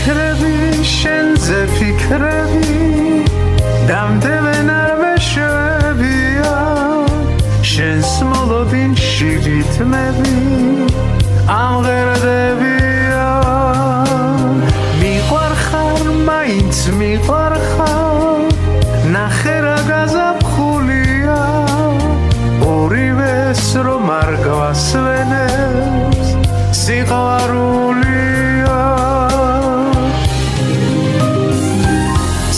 ფიქრები შენზე ფიქრები დამდებენ არ მეშვებია შენს მოლოდინში რითმები ამღერდებია მიყვარხარ მაინც მიყვარხარ ნახე რა გაზაფხულია ორივეს რომ არ გვასვენებს სიყვარულია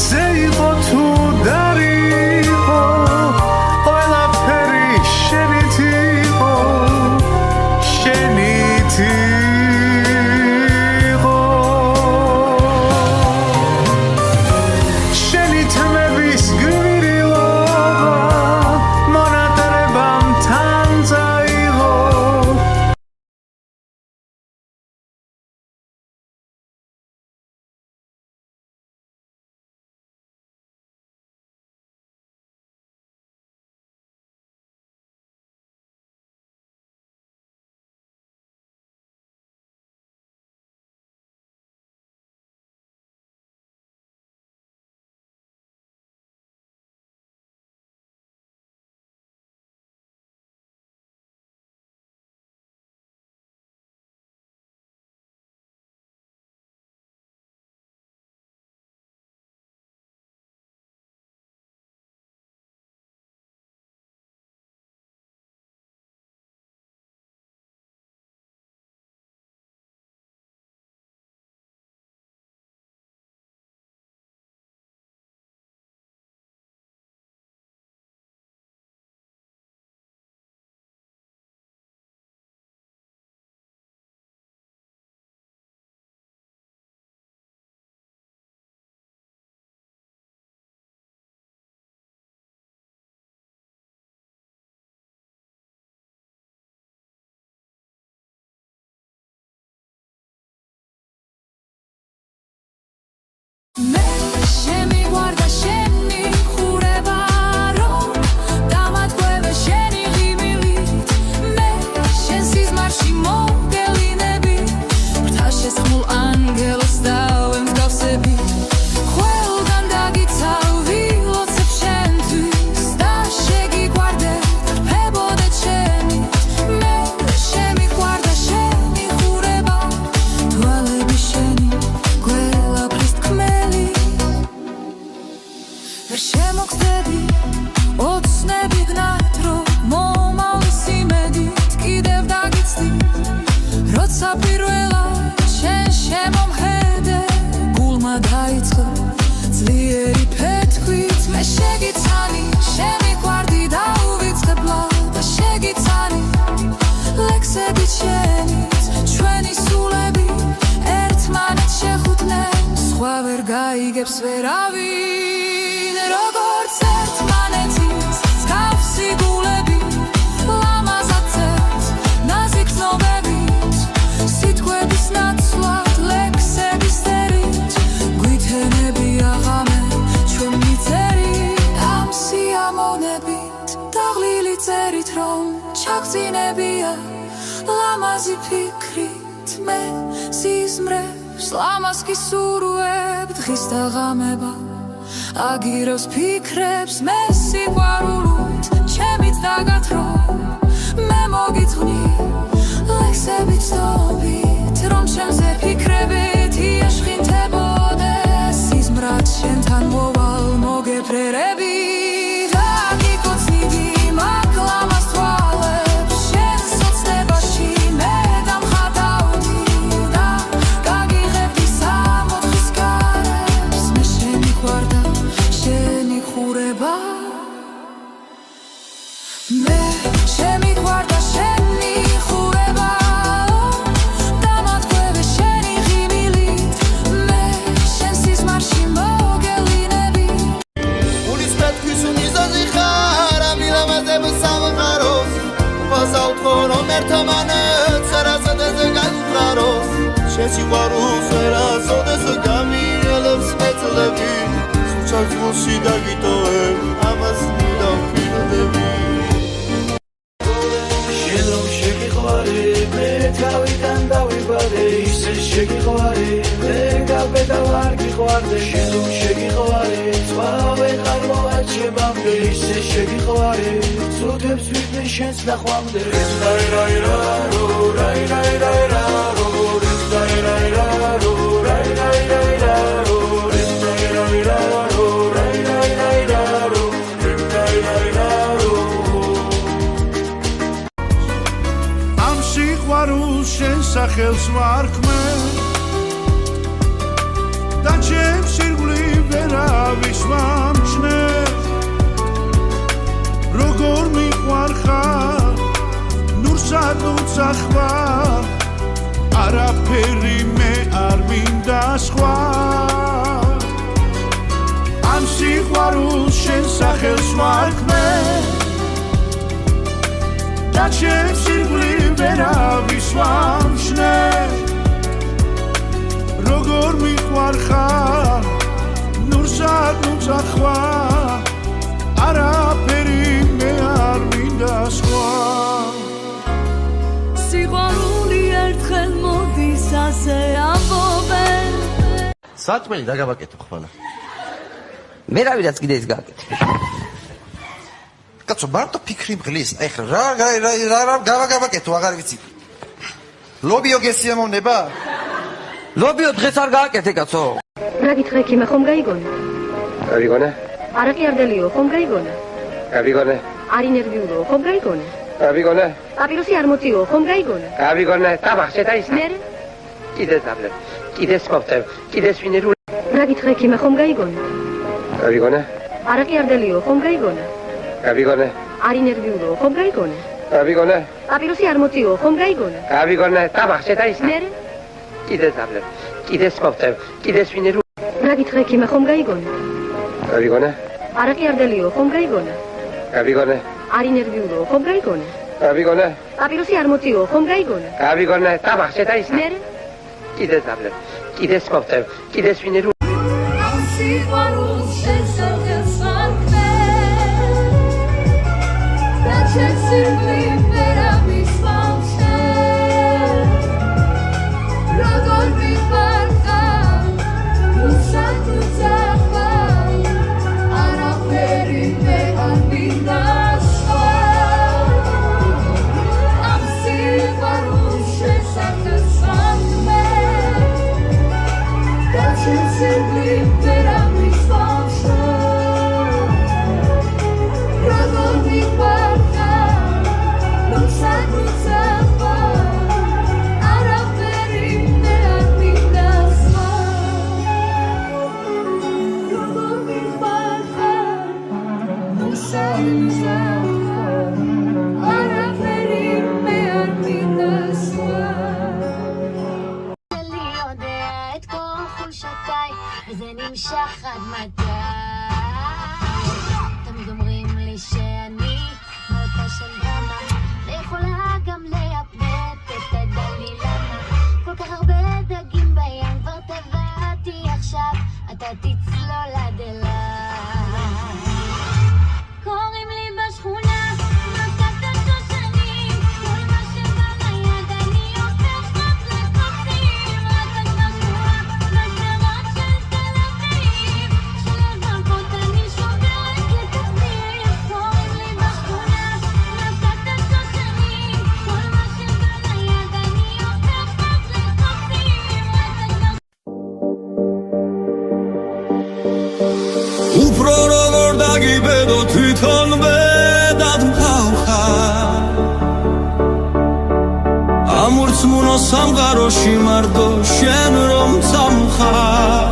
ზე იყო თუ დარიყო ყველაფერი შენით იყო შენით იყო შენი თმების გვირილობა მონატრებამ თან წაიღო მე შემიყვარდა შენი ხურება რომ დამატყვევე შენი ღიმილით მე შენ სიზმარში მოგელინები ბრთა შესხმულ ანგელს დავემსგავსები ყველგან დაგიცავი ლოცებ შენთვის და შეგიყვარდე ტრფებოდე ჩემით მე შემიყვარდა შენი ხურება თვალები შენი ყველაფრის თქმელი ვერ შემოგხდები ოცნები გნათ რომ მომავლის იმედით კიდევ დაგიცდი როცა პირველად შენ შემომხედე გულმა დაიწყო ძლიერი ფეთქვით მე შეგიცანი შემიყვარდი დაუვიწყებლად და შეგიცანი ლექსებით შენით ჩვენი სულები ერთმანეთს შეხუტნენ სხვა ვერ გაიგებს ვერავინ როგორც ერთმანეთის მსგავსი გულები ლამაზად წერთ ნაზიკ ცნობებით სიტყვების ნაცვლად ლექსების წერით გვითენებია ღამე ჩვენ მიწერით ამ სიამოვნებით დაღლილი წერით რომ ჩაგწინებია ლამაზი ფიქრით მე სიზმრებს ლამაზ გისურვებ დღის დაღამება აგიროს ფიქრებს მე სიყვარულით ჩემით დაგათრო მე მოგიძღვნი ლექსებით ცნობით რომ ჩემზე ფიქრებით იაშხინთებოდეს სიზმრად შენთან მოვალ მოგეფრერები და გიკოცნიდი მაგ ლამაზ თვალებს შენს ოცნებაში მე დამხატავდი და გაგიღებდი სამოთხის გარებს მე შემიყვარდა შენი ხურება მე შემიყვარდა შენი ხურება დამატყვევე შენი ღიმილით მე შენ სიზმარში მოგელინები უნის პეთქვის უნიზაზი ხარ ამილამაზებ სამყაროს ვასაუთხო რომ ერთმანეთს არასოდეს გაგვყაროს შენ სიყვარულს ვერასოდეს გამიელებს მეწლები სულჩაკ გულში დაგიტოვებ ამას მიდამფრინდები შენ რომ შეგიყვარე მე თავიდან დავიბადე ისე შეგიყვარე მე გავე ხვარდე შენ შეგიყვარე წვავე ხარ მოაჩემამდე ისე შეგიყვარე წუთებს ვიდნე შენს ნახვამდე რაი რაი რარო რაი რაი რაი რარო რაი რაი რარო რაი რაი რაი რარო რაი რაი რარო რაი რაი რაი რარო რაი რაი რარო ამ სიყვარულს შენ სახელს ვარქმე და ჩემს ირგვლივ ვერავის ვამჩნე როგორ მიყვარხარ ნურსად უცახვა არაფერი მე არ მინდა სხვა ამ სიყვარულს შენ სახელს ვარქმე და ჩემს ირგვლივ ვერავის ვამჩნე როგორ მიყვარხარ ნურსად უცახვა არაფერი მე არ მინდა სხვა სიყვარული ერთხელ მოდის ასე ამბობენ საჭმელი დაგაბაკეთო ხოლმე. მე რა ვიდაც კიდე ის გააკეთე. კაცო, მარტო ფიქრი მღლის. ეხლა რა გავაკეთო, აღარ ვიცი. ლობიო გესიამოვნება? ლობიო დღეს არ გააკეთე, კაცო. რა გითხრე ქიმა ხომ გაიგონა? გავიგონა? არაყი არდელიო ხომ გაიგონა? გავიგონა? არი ნერვიულო ხომ გაიგონა? გავიგონა? პაპიროსი არ მოწიო ხომ გაიგონა? გავიგონა? ტაბახშე დაისა. მე კიდე დაბლებ. კიდე სკოპტებ. კიდე სვინერული. რა გითხრე ქიმა ხომ გაიგონა? გავიგონა? არაყი არდელიო ხომ გაიგონა? გავიგონა? არი ნერვიულო ხომ გაიგონა? გავიგონა? პაპიროსი არ მოწიო ხომ გაიგონა? გავიგონა? ტაბახშე დაისა. მე კიდე დაბლებ. კიდე სკოპტებ. კიდე სვინერული. რა გითხრე ქიმა ხომ გაიგონა? გავიგონა? არაყი არდელიო ხომ გაიგონა? გავიგონა? არი ნერვიულო ხომ გაიგონა? გავიგონა? პაპიროსი არ მოწიო ხომ გაიგონა? გავიგონა? ტაბახშე დაისა. მე კიდე დაბლებ. კიდე სკოპტებ. კიდე სვინერული. ამ სიყვარულს შენ სახელს ვარქმე და ჩემს ირგვლივ ვერავის ვამჩნე როგორ მიყვარხარ ნურსად უცახვა არაფერი მე არ მინდა სხვა ამ სიყვარულს შენ სახელს ვარქმე და ჩემს ირგვლივ ვერავის ვამჩნე როგორ მიყვარხარ ნურსად უცახვა არაფერი მე არ მინდა სხვა როგორ მიყვარხარ ნურსად უცახვა არაფერი მე არ მინდა სხვა לי יודע את כל חולשותיי, וזה נמשך עד מתי? תמיד אומרים לי שאני מלכה של דרמה, ויכולה גם לאפנט את הדלי למה. כל כך הרבה דגים בים, כבר טבעתי עכשיו, אתה תצלול עד אליי. קוראים לי בשכונה, מכת השושנים, כל מה שבא ליד אני הופך רק לקוצים, רק את בשכונה, בשדרות של תל אביב, שלוש דקות אני שוברת לתחתית. קוראים לי בשכונה, מכת השושנים, כל מה שבא ליד אני הופך רק לקוצים, רק את უფრო როგორ დაგიბედო თვითონვე დადმხავხარ ამურცმუნო სამყაროში მარტო შენ რომ წამხარ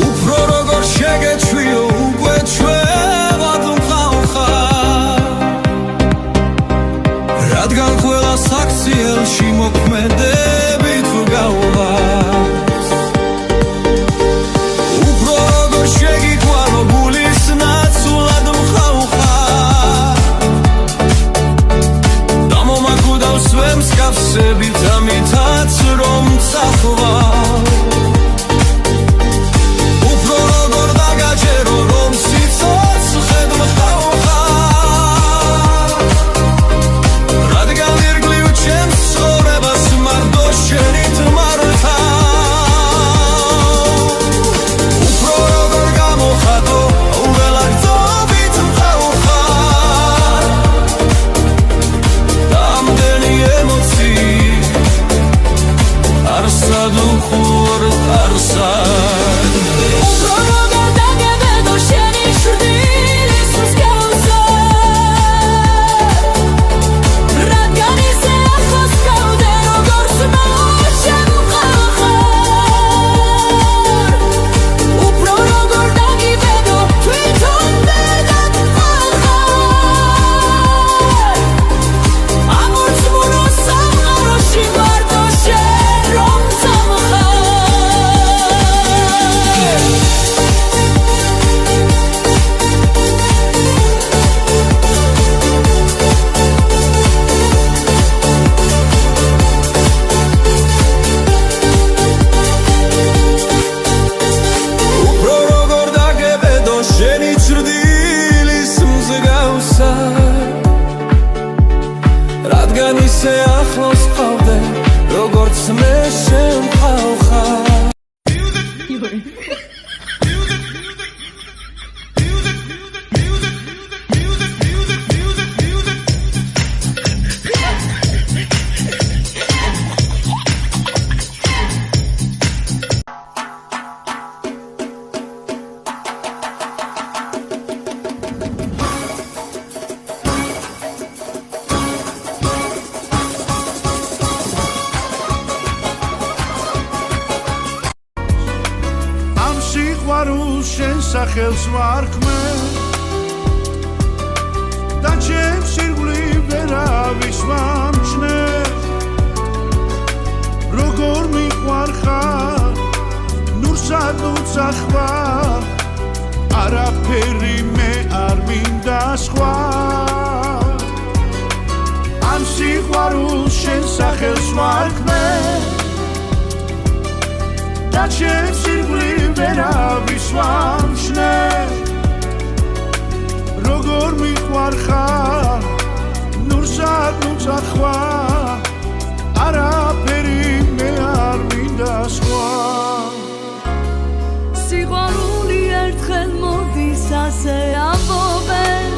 უფრო როგორ შეგეჩვიო უკვე ჩვენ ვადმხავხარ რადგან ყველა საქციელში მოქმედებით ვგავარ შეგიყვანო გულის ნაცვლად მხავხარ და მომაკვდავს მსგავსებით ამითაც სად უხურ არსად უფრო როგორ დაგებედო შენი შვილის მსგავსად რადგან ისე ახლოს გავდე როგორც შემოყახარ უფრო როგორ დაგებედო თვითონ ბედად ხარ ამორწმუნო სამყაროში მარტო შენ რომ წამხარ უფრო როგორ დაგებედო შენი ჭრდილის მსგავსად რადგან ისე ახლოს ყავდე როგორც მე შემყავხარ ამ სიყვარულს შენ სახელს ვარქმე და ჩემს ირგვლივ ვერავის ვამჩნე როგორ მიყვარხარ ნურსად უცახვა არაფერი მე არ მინდა სხვა ამ სიყვარულს შენ სახელს ვარქმე და ჩემს ირგვლივ ვერავის ვამჩნე როგორ მიყვარხარ ნურსად უცახვა არაფერი მე არ მინდა სხვა სიყვარული ერთხელ მოდის ასე ამბობენ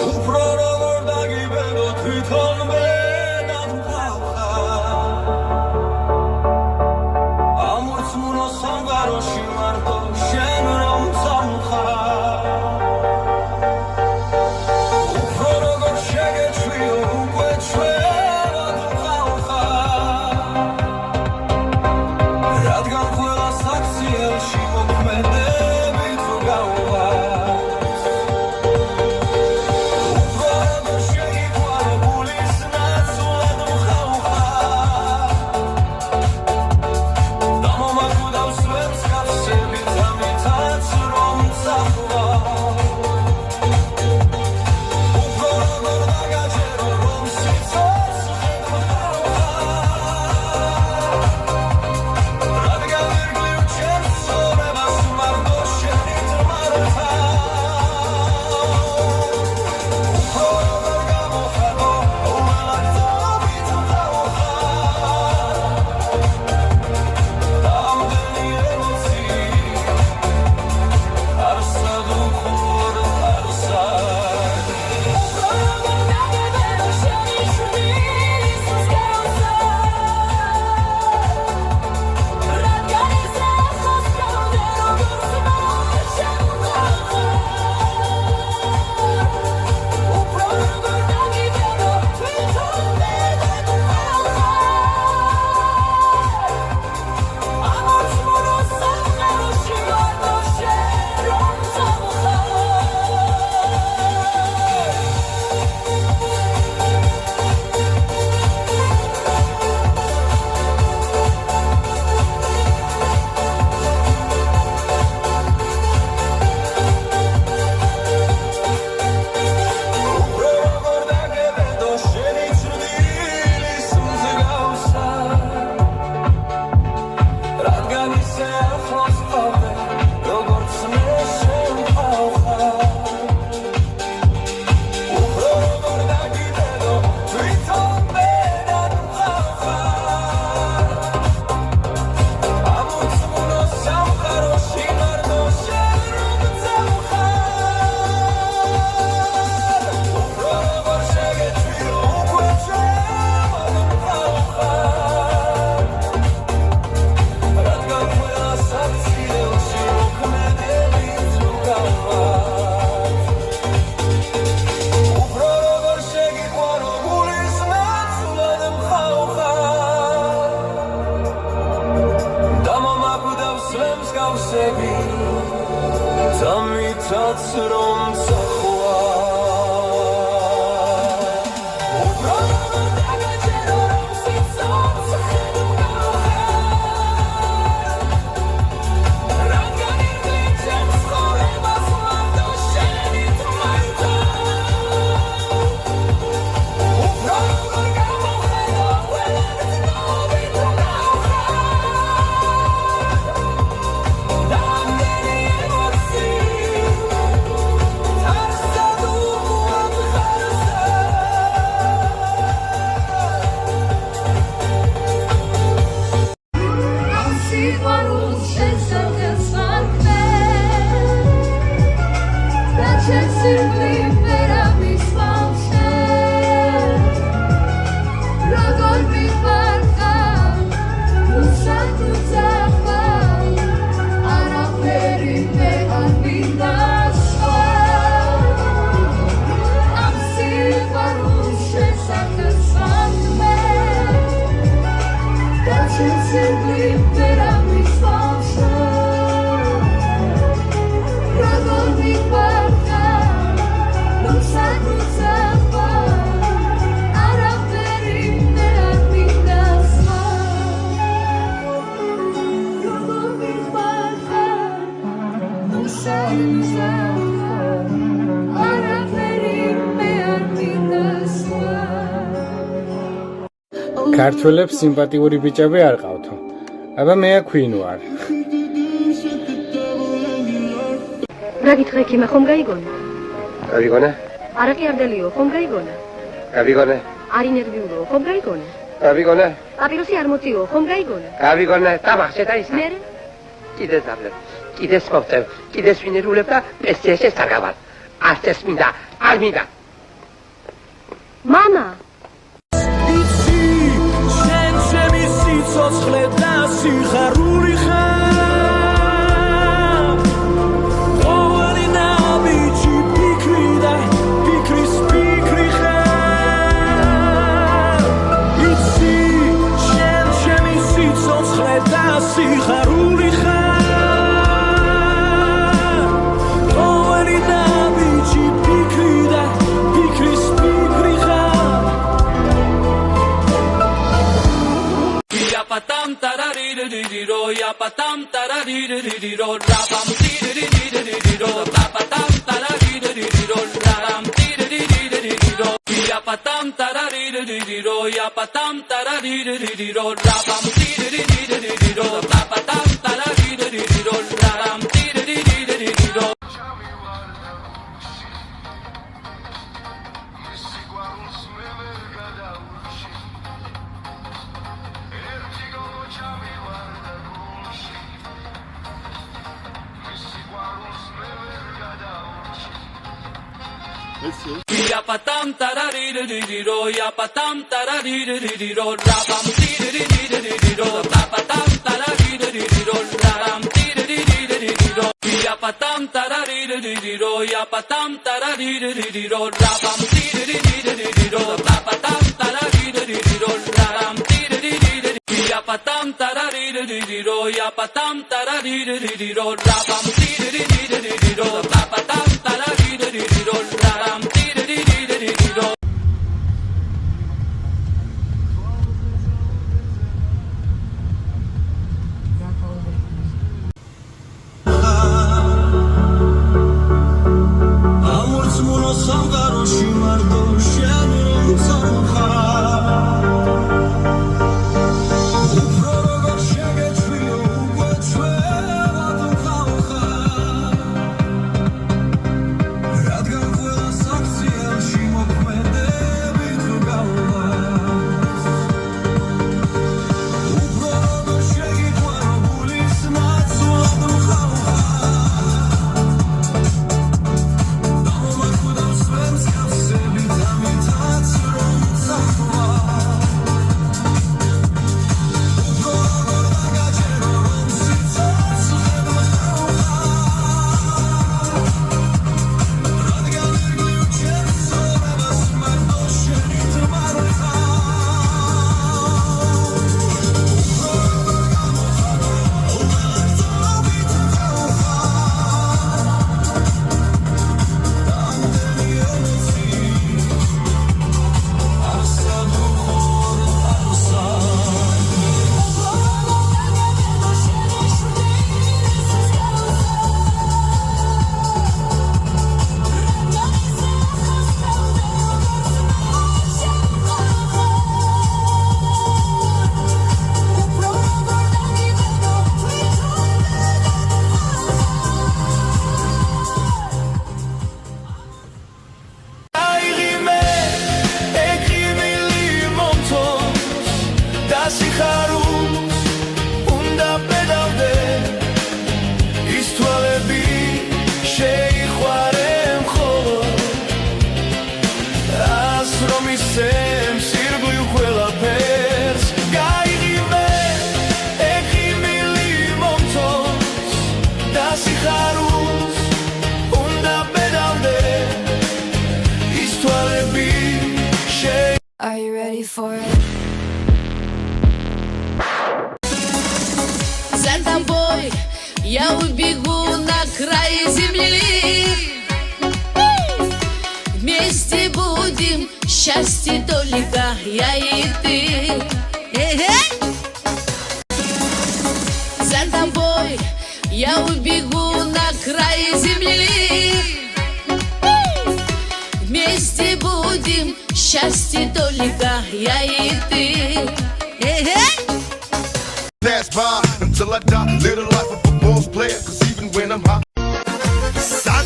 უფრო როგორ რაც რომ წახვა ქართველებს სიმპათიური ბიჭები არ ყავთო. აბა მე აქვინ ვარ. რა გითხრე ქიმა ხომ გაიგონა? გავიგონა? არა კი არ დალიო ხომ გაიგონა? გავიგონა? არ ინერვიულო ხომ გაიგონა? გავიგონა? პაპიროსი არ მოწიო ხომ გაიგონა? გავიგონა? დამახშე და ისა. მე კიდე დაბლებ. კიდე სპორტებ. კიდე სვინერულებ და პესიეშე საგავალ. არ წესმინდა, არ მინდა. მამა სიცოცხლე და სიხარული ხარ ყოველი ნაბიჯი ფიქრი და ფიქრის ფიქრი ხარ იცი შენ ჩემი სიცოცხლე და სიხარული ხარ ყოველი ნაბიჯი ფიქრი და ფიქრის ფიქრი ხარ patam taraririro ya patam taraririro rabam tiriririro patam taraririro rabam tiriririro ya patam taraririro ya patam taraririro rabam tiriririro patam taraririro rabam tiriririro Ya patam taraririro ya patam taraririro rabam tiriririro patam taraririro rabam tiriririro ya patam taraririro ya patam taraririro rabam tiriririro patam taraririro rabam tiriririro ya patam taraririro ya patam taraririro rabam tiriririro patam taraririro rabam tiriririro Amorți mono samgaro și mardo șen rom samha Uproroga șege čvio ugočve vadu kauha Radgam kvela За тобой я убегу на край земли. Вместе будем счастье только я и ты. За тобой я убегу на край земли. Вместе будем счастье только я и ты. Pass by until I die. Live the life of a boss player, cause even when I'm high. Sad,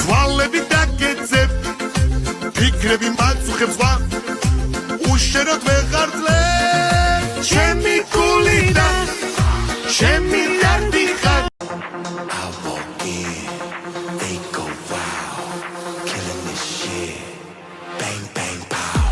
თვალები დაგეცებ, ფიქრები მაწუხებს ვა, უშეროდ ვეღარ ძლებ, ჩემი გული და ჩემი დარდი ხარ. I walk in, they go wild, killing this shit, bang bang pow.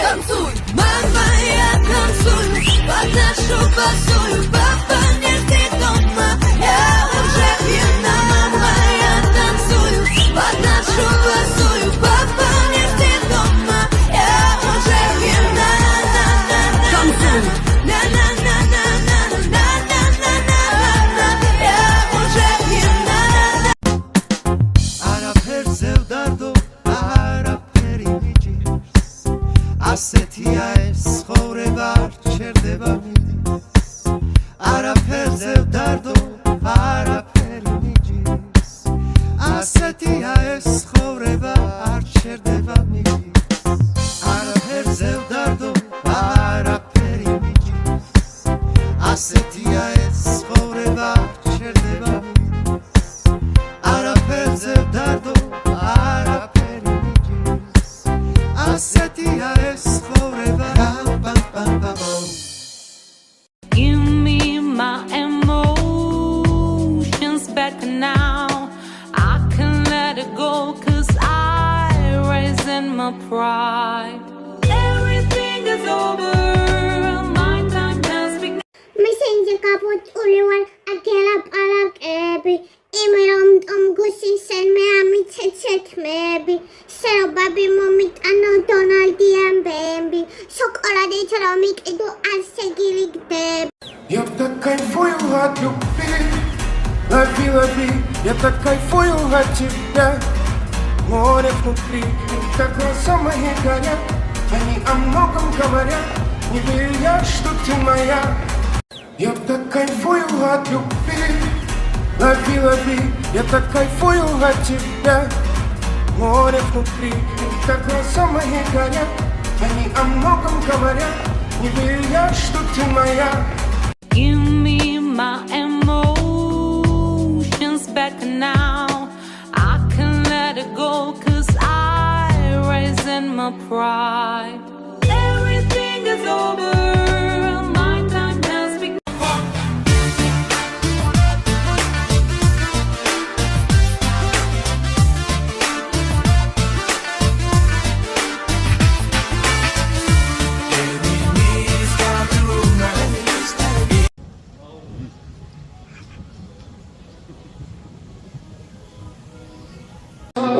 Танцуй, мама, я танцую, подношу босую, папа, нет, ты дома, я уже пьяна, мама, я танцую, подношу босую, папа, нет, ты дома, я уже пьяна, танцуй, я уже пьяна. არაფერზე ვდარდო, არაფერი მიჭირს, ასეთია ეს ცხოვრება, არ ჩერდება მიდის. არაფერზე ვდარდო, არაფერი მიჭირს, ასეთია ეს ცხოვრება, არ ჩერდება მიდის. არაფერზე ვდარდო, არაფერი მიჭირს, ასეთია ეს ცხოვრება, არ ჩერდება მიდის. არაფერზე ვდარდო, არაფერი მიჭირს, ასეთია ეს ცხოვრება. Give me my emotions back now. I can let it go, cause I raised my pride. Everything is over, my time has begun. Messenger kaput uliwan akela palakები იმერომ tom გუსისენ მე ამიცეცეთ მეები სერობაბი მომიტანო დონალდიან ბემბი შოკოლადით რომ იყიდო ასე გილიგდები Я так кайфую от любви, лови, я так кайфую от тебя. Море внутри, как глаза мои горят, они о многом говорят, не верю я, что ты моя. Я так кайфую от любви, лови, я так кайфую от тебя. Море внутри, как глаза мои горят, они о многом говорят, не верю я, что ты моя. Give me my emotions back now. I can let it go, cause I raised my pride. Everything is over, my time has begun.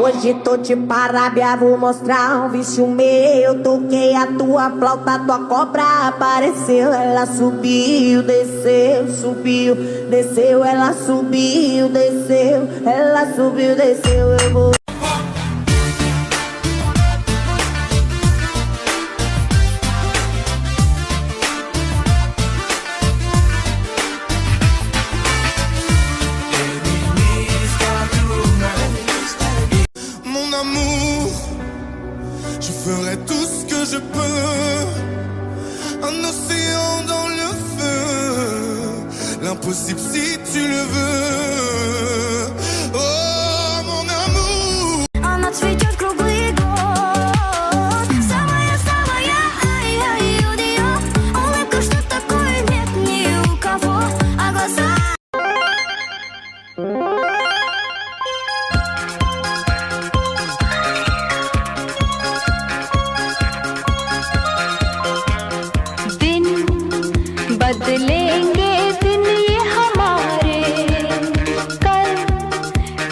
Hoje tô de parábia, vou mostrar um vício meu. Toquei a tua flauta, tua cobra apareceu. Ela subiu, desceu, subiu, desceu. Ela subiu, desceu, ela subiu, desceu. Eu vou. Mon amour, je ferai tout ce que je peux. Un océan dans le feu, l'impossible si tu le veux. Oh mon amour. Она цветет круглый год. Самая, ай-яй, у нее улыбка, что такое не बदलेंगे दिन ये हमारे कल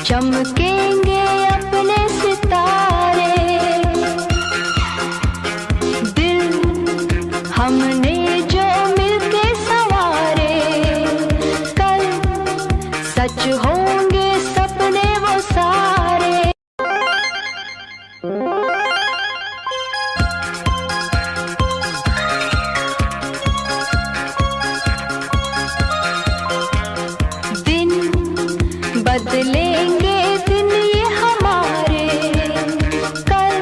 चमकेंगे अपने सितारे दिल हमने जो मिलके संवारे कल सच होंगे सपने वो सारे दिन बदलेंगे दिन ये हमारे कल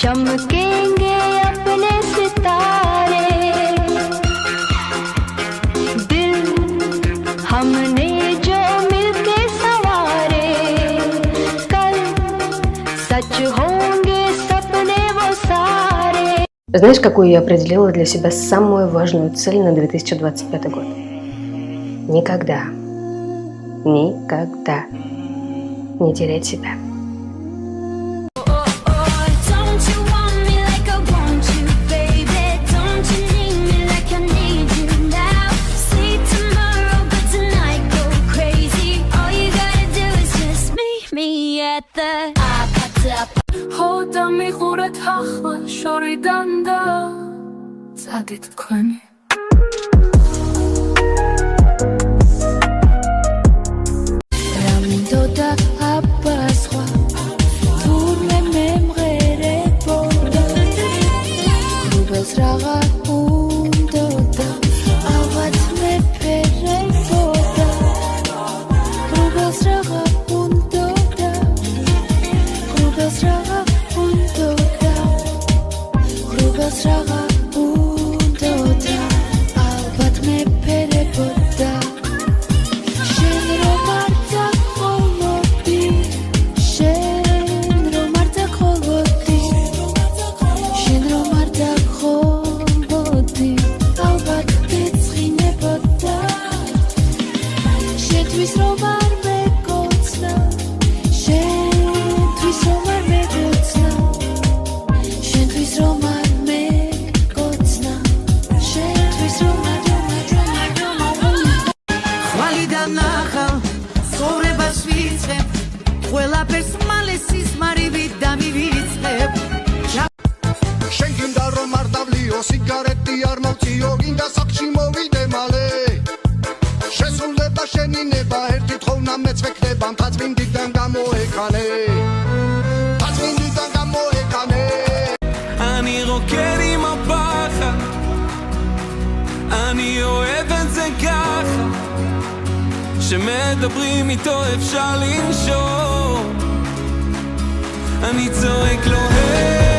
चमकेंगे अपने सितारे दिल हमने जो मिलके संवारे कल सच होंगे सपने वो सारे. Знаешь, какую я определила для себя самую важную цель на 2025 год? Никогда не терять себя. Don't you want me like I want you, baby? Don't you need me like I need you now? See tomorrow, but tonight go crazy. All you gotta do is just meet me at the ხოდა მიხურეთ ახლა შორიდან და წადით თქვენი რა მინდოდა აბასხვა თურმე მემღერებოდა რუბელს რაღა უნდოდა ალბათ მეფერებოდა რუბელს რაღა უნდოდა რუბელს რაღა უნდოდა რუბელს რაღა უნდოდა ალბათ მეფერებოდა შენ რომ არ დაგყოლოდი შენ რომ არ დაგყოლოდი შენ რომ არ დაგყოლოდი ალბათ გეცხინებოდა შენთვის რომ არ მეკოცნა შენთვის რომ არ მეკოცნა შენთვის რომ არ მეკოცნა შენთვის რომ არ ხვალიდან ახალ ცხოვრებას ვიწყებ ყველაფერს მალე სიზმარივით დამივიწყებ შენ გინდა რომ არ დავლიო სიგარეტი არ მოვწიო გინდა საქმში მოვიდე მალე შესრულდება შენი ნება ერთი თხოვნა მეც ვექნება მთაწმინდიდან გამოეკანე მთაწმინდიდან გამოეკანე אני רוקד עם הפחד, אני אוהב את זה ככה, שמדברים איתו אפשר לנשום, אני צועק לו היי